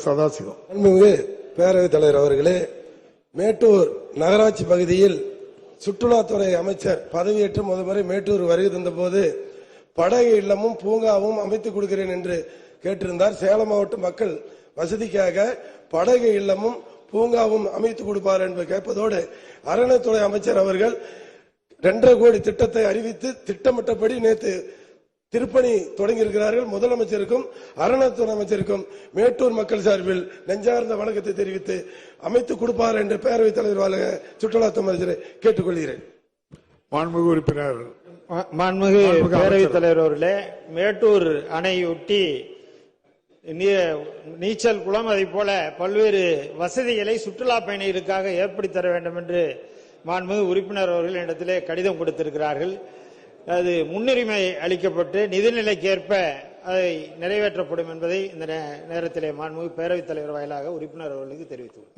சதாசிவம். பேரவைத் தலைவர் அவர்களே, மேட்டூர் நகராட்சி பகுதியில் சுற்றுலாத்துறை அமைச்சர் பதவியேற்று முதல் முறை மேட்டூர் வருகை தந்தபோது படகு இல்லமும் பூங்காவும் அமைத்துக் கொடுக்கிறேன் என்று கேட்டிருந்தார். சேலம் மாவட்ட மக்கள் வசதிக்காக படகு இல்லமும் பூங்காவும் அமைத்துக் கொடுப்பார் என்று கேட்பதோடு அறநிலையத்துறை அமைச்சர் அவர்கள் 2.5 கோடி திட்டத்தை அறிவித்து திட்டமிட்டபடி நேற்று திருப்பணி தொடங்கியிருக்கிறார்கள். முதலமைச்சருக்கும் அறநிலையத்துறை அமைச்சருக்கும் மேட்டூர் மக்கள் சார்பில் நெஞ்சார்ந்த வணக்கத்தை தெரிவித்து அமைத்துக் கொடுப்பார் என்று பேரவைத் தலைவர் சுற்றுலாத்துறை அமைச்சரை கேட்டுக்கொள்கிறேன். மாண்புமிகு உறுப்பினர் மாண்புமிகு பேரவைத் தலைவர் அவர்களே, மேட்டூர் அணையொட்டி நீச்சல் குளம் அதை போல பல்வேறு வசதிகளை சுற்றுலா பயணிகளுக்காக ஏற்படுத்தி தர வேண்டும் என்று மாண்புமிகு உறுப்பினர் அவர்கள் இடத்திலே கடிதம் கொடுத்திருக்கிறார்கள். அது முன்னுரிமை அளிக்கப்பட்டு நிதிநிலைக்கேற்ப அதை நிறைவேற்றப்படும் என்பதை இந்த நேரத்திலே மாண்புமிகு பேரவைத் தலைவர் வாயிலாக உறுப்பினர் அவர்களுக்கு தெரிவித்துள்ளார்.